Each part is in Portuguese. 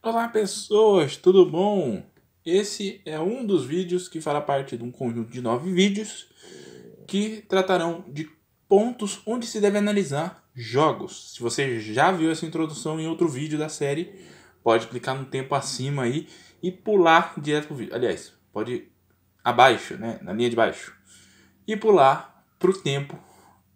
Olá pessoas, tudo bom? Esse é um dos vídeos que fará parte de um conjunto de 9 vídeos que tratarão de pontos onde se deve analisar jogos. Se você já viu essa introdução em outro vídeo da série, pode clicar no tempo acima aí e pular direto pro vídeo. Aliás, pode ir abaixo, né, na linha de baixo, e pular pro tempo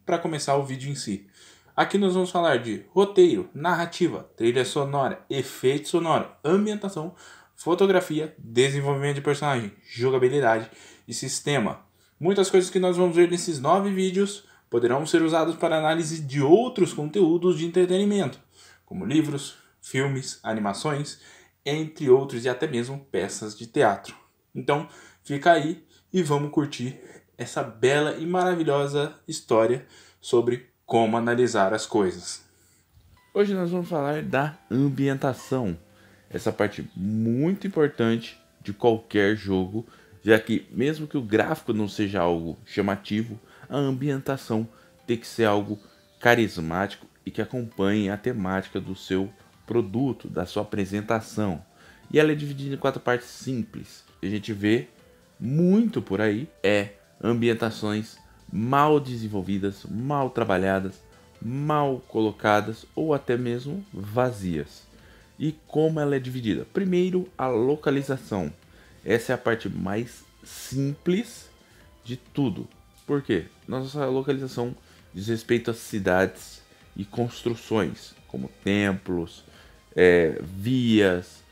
para começar o vídeo em si. Aqui nós vamos falar de roteiro, narrativa, trilha sonora, efeito sonoro, ambientação, fotografia, desenvolvimento de personagem, jogabilidade e sistema. Muitas coisas que nós vamos ver nesses 9 vídeos poderão ser usadas para análise de outros conteúdos de entretenimento, como livros, filmes, animações, entre outros e até mesmo peças de teatro. Então, fica aí e vamos curtir essa bela e maravilhosa história sobre como analisar as coisas. Hoje nós vamos falar da ambientação, essa parte muito importante de qualquer jogo, já que mesmo que o gráfico não seja algo chamativo, a ambientação tem que ser algo carismático e que acompanhe a temática do seu produto, da sua apresentação. E ela é dividida em 4 partes simples. A gente vê muito por aí ambientações mal desenvolvidas, mal trabalhadas, mal colocadas ou até mesmo vazias. E como ela é dividida? Primeiro, a localização. Essa é a parte mais simples de tudo. Por quê? Nossa localização diz respeito às cidades e construções, como templos, vias,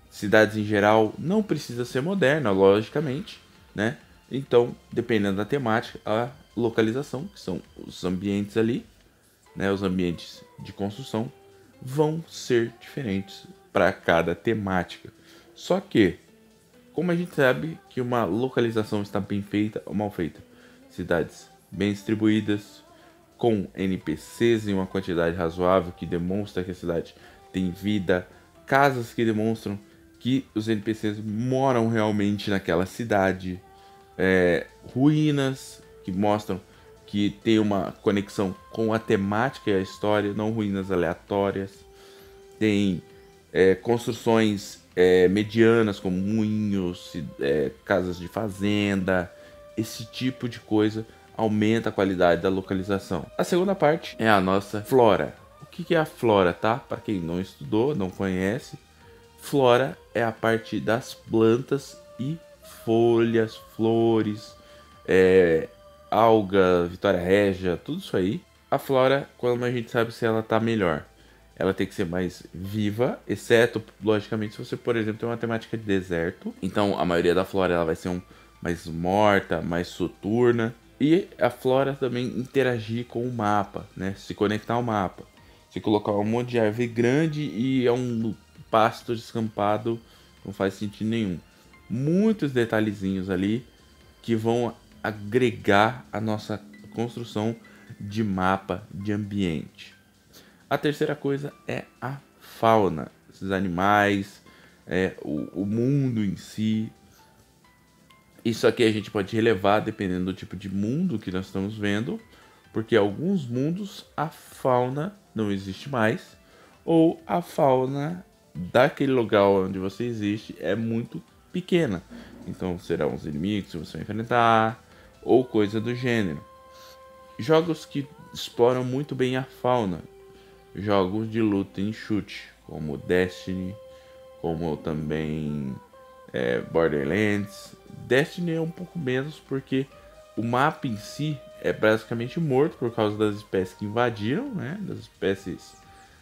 cidades em geral. Não precisa ser moderna, logicamente, né? Então, dependendo da temática, a localização, que são os ambientes ali, né, os ambientes de construção, vão ser diferentes para cada temática. Só que, como a gente sabe que uma localização está bem feita ou mal feita? Cidades bem distribuídas, com NPCs em uma quantidade razoável que demonstra que a cidade tem vida, casas que demonstram que os NPCs moram realmente naquela cidade, ruínas que mostram que tem uma conexão com a temática e a história, não ruínas aleatórias. Tem construções medianas como moinhos, casas de fazenda. Esse tipo de coisa aumenta a qualidade da localização. A segunda parte é a nossa flora. O que é a flora, tá? Para quem não estudou, não conhece, flora é a parte das plantas e folhas, flores, alga, Vitória Régia, tudo isso aí. A flora, como a gente sabe se ela tá melhor? Ela tem que ser mais viva, exceto, logicamente, se você, por exemplo, tem uma temática de deserto. Então, a maioria da flora ela vai ser mais morta, mais soturna. E a flora também interagir com o mapa, né? Se conectar ao mapa. Se colocar um monte de árvore grande e é um pasto descampado, não faz sentido nenhum. Muitos detalhezinhos ali que vão agregar a nossa construção de mapa de ambiente. A terceira coisa é a fauna, esses animais, o mundo em si. Isso aqui a gente pode relevar dependendo do tipo de mundo que nós estamos vendo, porque alguns mundos a fauna não existe mais, ou a fauna daquele lugar onde você existe é muito pequena. Então serão os inimigos que você vai enfrentar, ou coisa do gênero. Jogos que exploram muito bem a fauna. Jogos de luta em chute, como Destiny, como também Borderlands. Destiny é um pouco menos porque o mapa em si é basicamente morto por causa das espécies que invadiram, né? Das espécies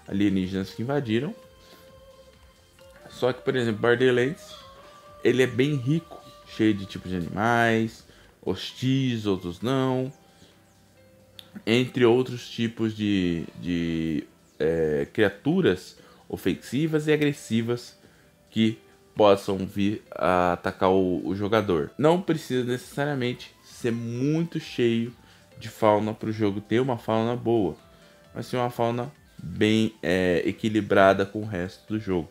alienígenas que invadiram. Só que, por exemplo, Borderlands, ele é bem rico, cheio de tipos de animais, hostis, outros não, entre outros tipos de criaturas ofensivas e agressivas que possam vir a atacar o jogador. Não precisa necessariamente ser muito cheio de fauna para o jogo ter uma fauna boa, mas sim uma fauna bem equilibrada com o resto do jogo.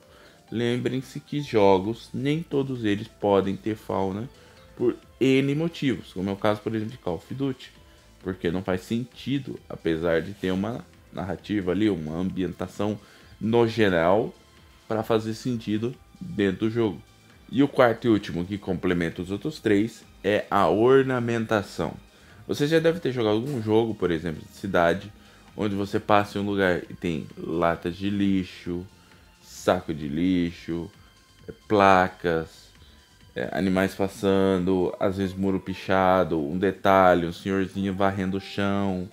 Lembrem-se que jogos, nem todos eles podem ter fauna por N motivos, como é o caso, por exemplo, de Call of Duty, porque não faz sentido, apesar de ter uma narrativa ali, uma ambientação no geral, para fazer sentido dentro do jogo. E o quarto e último, que complementa os outros três, é a ornamentação. Você já deve ter jogado algum jogo, por exemplo, de cidade, onde você passa em um lugar e tem latas de lixo, saco de lixo, placas, animais passando, às vezes muro pichado, um detalhe, um senhorzinho varrendo o chão.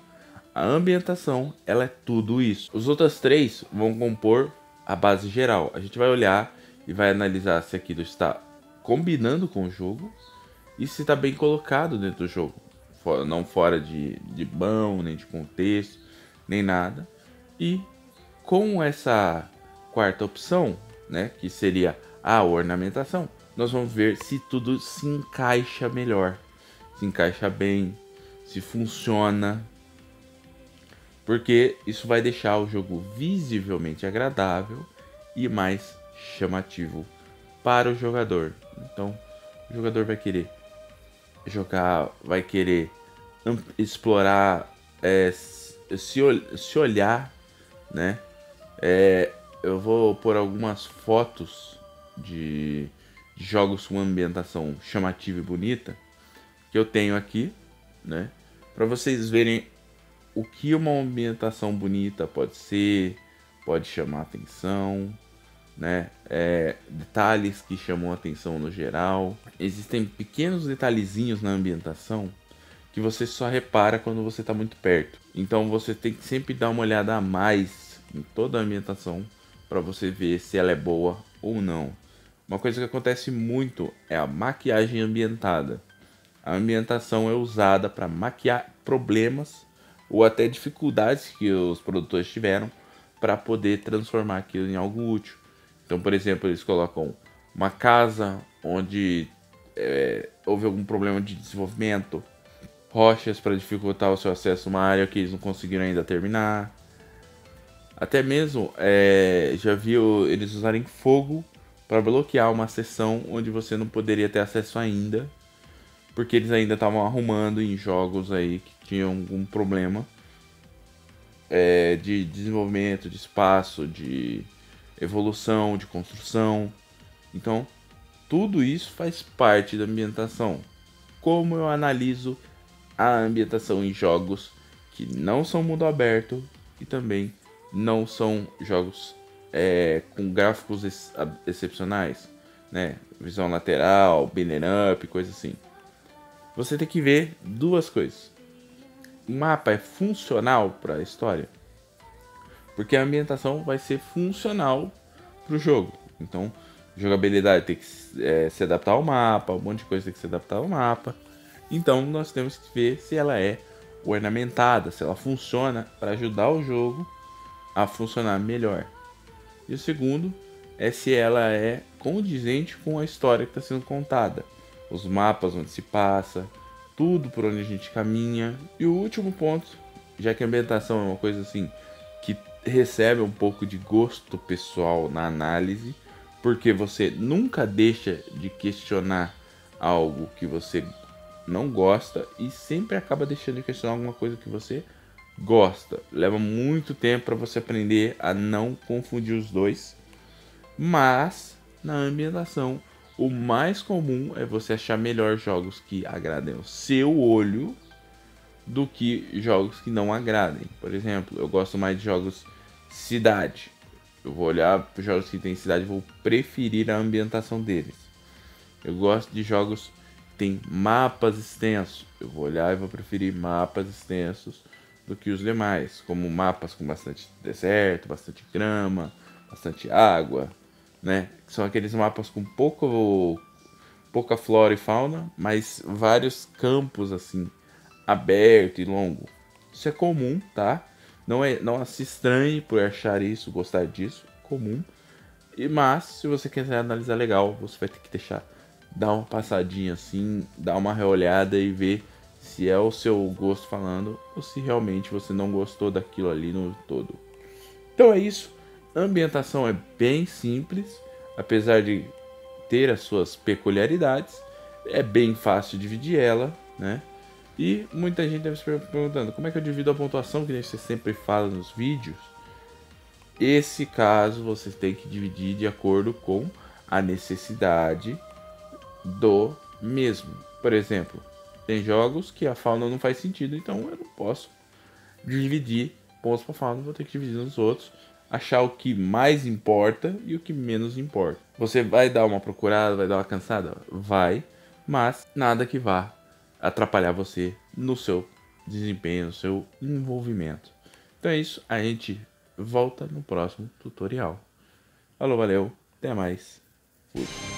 A ambientação, ela é tudo isso. Os outros três vão compor a base geral. A gente vai olhar e vai analisar se aquilo está combinando com o jogo e se está bem colocado dentro do jogo. Não fora de mão, nem de contexto, nem nada. E com essa quarta opção, né, que seria a ornamentação, nós vamos ver se tudo se encaixa melhor, se encaixa bem, se funciona, porque isso vai deixar o jogo visivelmente agradável e mais chamativo para o jogador. Então, o jogador vai querer jogar, vai querer explorar, se olhar, né? Eu vou pôr algumas fotos de jogos com ambientação chamativa e bonita que eu tenho aqui, né? Para vocês verem o que uma ambientação bonita pode ser, pode chamar atenção, né? Detalhes que chamam atenção no geral. Existem pequenos detalhezinhos na ambientação que você só repara quando você está muito perto. Então você tem que sempre dar uma olhada a mais em toda a ambientação para você ver se ela é boa ou não. Uma coisa que acontece muito é a maquiagem ambientada. A ambientação é usada para maquiar problemas ou até dificuldades que os produtores tiveram para poder transformar aquilo em algo útil. Então, por exemplo, eles colocam uma casa onde houve algum problema de desenvolvimento, rochas para dificultar o seu acesso a uma área que eles não conseguiram ainda terminar. Até mesmo já viu eles usarem fogo para bloquear uma seção onde você não poderia ter acesso ainda, porque eles ainda estavam arrumando em jogos aí que tinham algum problema de desenvolvimento, de espaço, de evolução, de construção. Então, tudo isso faz parte da ambientação. Como eu analiso a ambientação em jogos que não são mundo aberto e também não são jogos com gráficos excepcionais, né? Visão lateral, banner up, coisa assim. Você tem que ver duas coisas. O mapa é funcional para a história, porque a ambientação vai ser funcional para o jogo. Então, jogabilidade tem que se adaptar ao mapa, um monte de coisa tem que se adaptar ao mapa. Então, nós temos que ver se ela é ornamentada, se ela funciona para ajudar o jogo a funcionar melhor. E o segundo é se ela é condizente com a história que está sendo contada. Os mapas onde se passa, tudo por onde a gente caminha. E o último ponto, já que a ambientação é uma coisa assim que recebe um pouco de gosto pessoal na análise, porque você nunca deixa de questionar algo que você não gosta e sempre acaba deixando de questionar alguma coisa que você gosta. Leva muito tempo para você aprender a não confundir os dois, mas na ambientação o mais comum é você achar melhor jogos que agradem o seu olho do que jogos que não agradem. Por exemplo, eu gosto mais de jogos cidade. Eu vou olhar para jogos que tem cidade e vou preferir a ambientação deles. Eu gosto de jogos que tem mapas extensos. Eu vou olhar e vou preferir mapas extensos do que os demais, como mapas com bastante deserto, bastante grama, bastante água, né? São aqueles mapas com pouca flora e fauna, mas vários campos assim, aberto e longo. Isso é comum, tá? Não se estranhe por achar isso, gostar disso, comum. Mas se você quiser analisar legal, você vai ter que dar uma passadinha assim, dar uma reolhada e ver se é o seu gosto falando ou se realmente você não gostou daquilo ali no todo. Então é isso. A ambientação é bem simples, apesar de ter as suas peculiaridades. É bem fácil dividir ela, né? E muita gente deve se perguntando como é que eu divido a pontuação, que você sempre fala nos vídeos. Esse caso você tem que dividir de acordo com a necessidade do mesmo. Por exemplo, tem jogos que a fauna não faz sentido, então eu não posso dividir pontos para fauna, vou ter que dividir nos outros, achar o que mais importa e o que menos importa. Você vai dar uma procurada, vai dar uma cansada? Vai, mas nada que vá atrapalhar você no seu desempenho, no seu envolvimento. Então é isso, a gente volta no próximo tutorial. Falou, valeu, até mais. Fui.